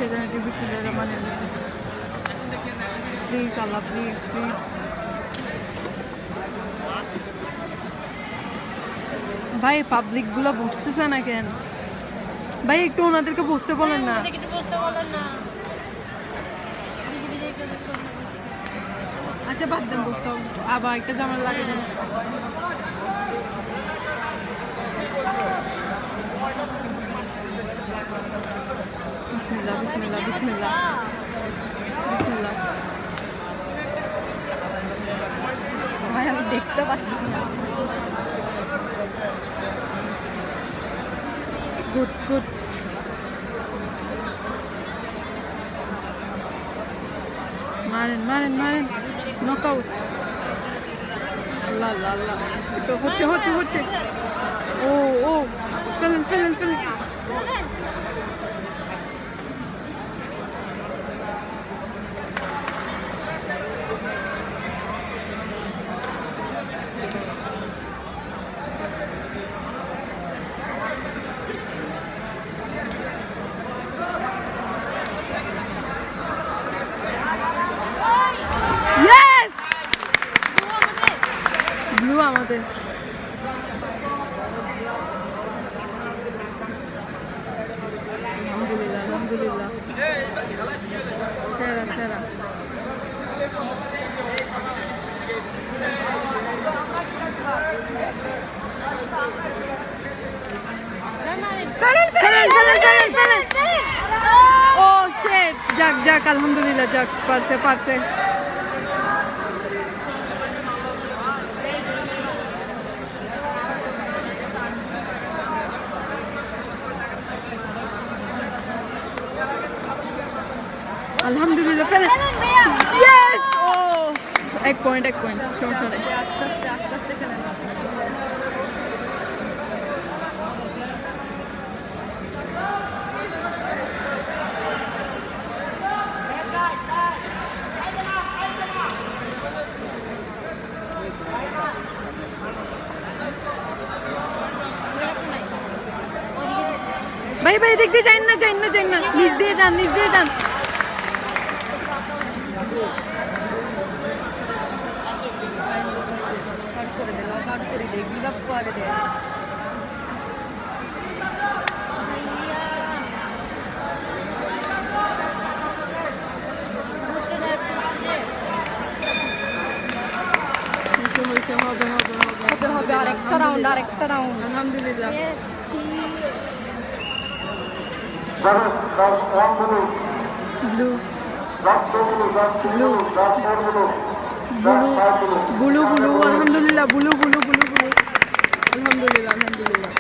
الشيطان الرجيم بسم الله الرحمن الرحيم please Allah please please ভাই public গুলো বুঝতেছে না কেন ভাই একটু ওনাদেরকে বুঝতে বলেন না আচ্ছা বাদ দেন বুঝতে আবার একটা ঝামেলা লাগে দেন বিসমিল্লাহ বিসমিল্লাহ বিসমিল্লাহ বিসমিল্লাহ ভাই আমি দেখতে পাচ্ছি না গুড গুড মারেন মারেন মারেন নকআউট আল্লাহ আল্লাহ আল্লাহ তো হচ্ছে হচ্ছে হচ্ছে ও ও ফেলেন ফেলেন ফেলেন আমাদের আলহামদুলিল্লাহ আলহামদুলিল্লাহ সেরা সেরা ও শেট যাক যাক আলহামদুলিল্লাহ যাক পারছে পারছে আলহামদুলিল্লাহ ফেলে ইয়েস ও এক পয়েন্ট সমস্যা নেই আস্তে আস্তে আস্তে আস্তে খেলেন ভাই ভাই দেখতে যান না যান না যান না নিচ দিয়ে যান নিচ দিয়ে যান করে দে লক আউট করে দে গিভ আপ করে দে হবে আরেকটা রাউন্ড আলহামদুলিল্লাহ ব্লু ব্লু বুলু বুলু আলহামদুলিল্লাহ বুলু বুলু বুলু বুলু আলহামদুলিল্লাহ আলহামদুলিল্লাহ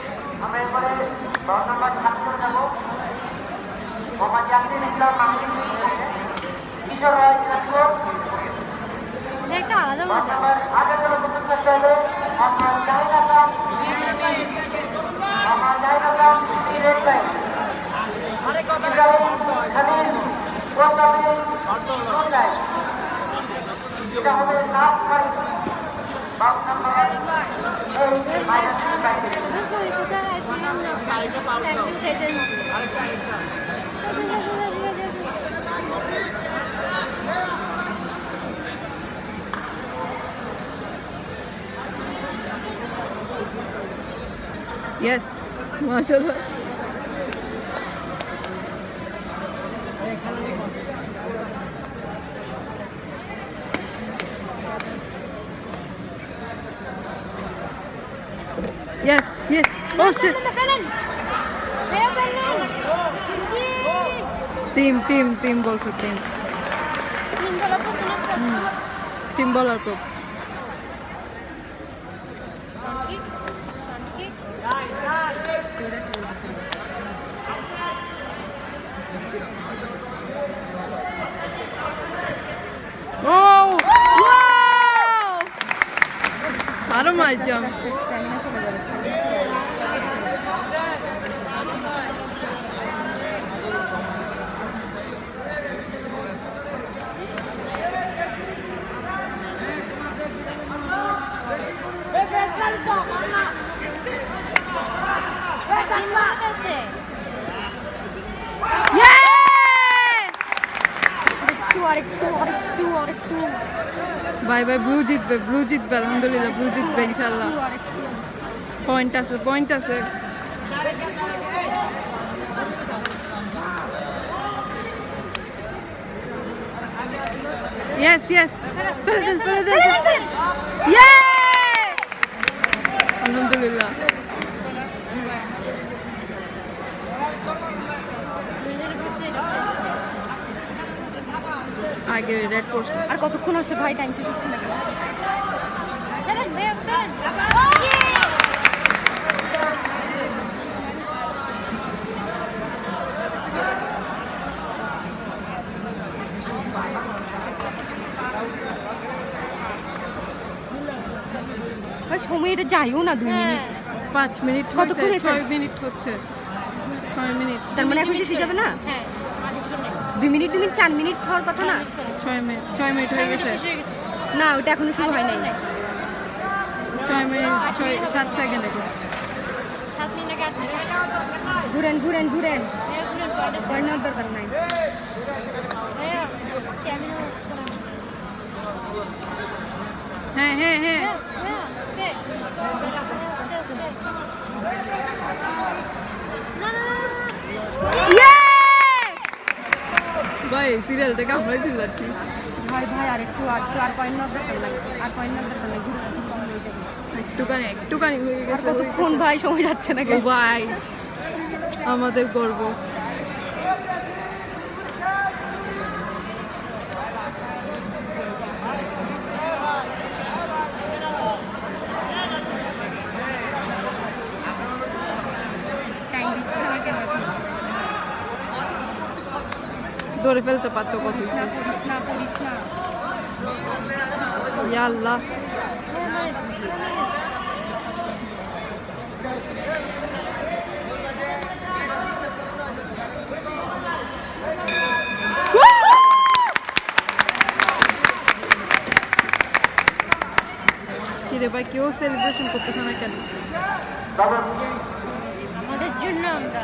একটা আলাদা মজা এটা হবে নাচ করে bus number 8 minus 2 yes mashallah yes yes oh shit team bolso team bowler ko oh wow আরো মার জাম স্ট্যামিনা চলে যাচ্ছে Yes! আরেকটু ভাই ব্লু জিতবে আলহামদুলিল্লাহ, ব্লু জিতবে ইনশাআল্লাহ। পয়েন্ট আছে। Yes. ফেলে দেন। আলহামদুলিল্লাহ। আগে রেড করছে। আর কতক্ষণ আছে ভাই? টাইম শেষ হচ্ছে না। সময় এটা যাইও না 2 মিনিট 5 মিনিট কতক্ষণ হচ্ছে? হয়েছে? 6 মিনিট হচ্ছে। 6 মিনিট। তার মানে এখন শেষ হয়ে যাবে না? 2 মিনিট 4 মিনিট হওয়ার কথা না? 6 মিনিট হয়ে গেছে। না, ওটা এখনো শুরু হয় নাই। 6 মিনিট 7 সেকেন্ড আগে। ঘুরেন ভয় নেওয়ার দরকার নাই। হ্যাঁ। ভাই সিরিয়াল থেকে আমরাই চিল্লাচ্ছি। ভাই আরেকটু আর পয়েন্ট নেওয়ার দরকার নাই। একটুখানি হয়ে আর গেছে। কতক্ষণ ভাই? সময় যাচ্ছে না। ও ভাই আমাদের গর্ব। টাইম দিচ্ছে না কেন এখন? ধরে ফেলতে পারতো কত। পড়িস না ইয়া আল্লাহ। কিরে ভাই কেউ সেলিব্রেশন করতেছে না কেন? আমাদের জন্য আমরা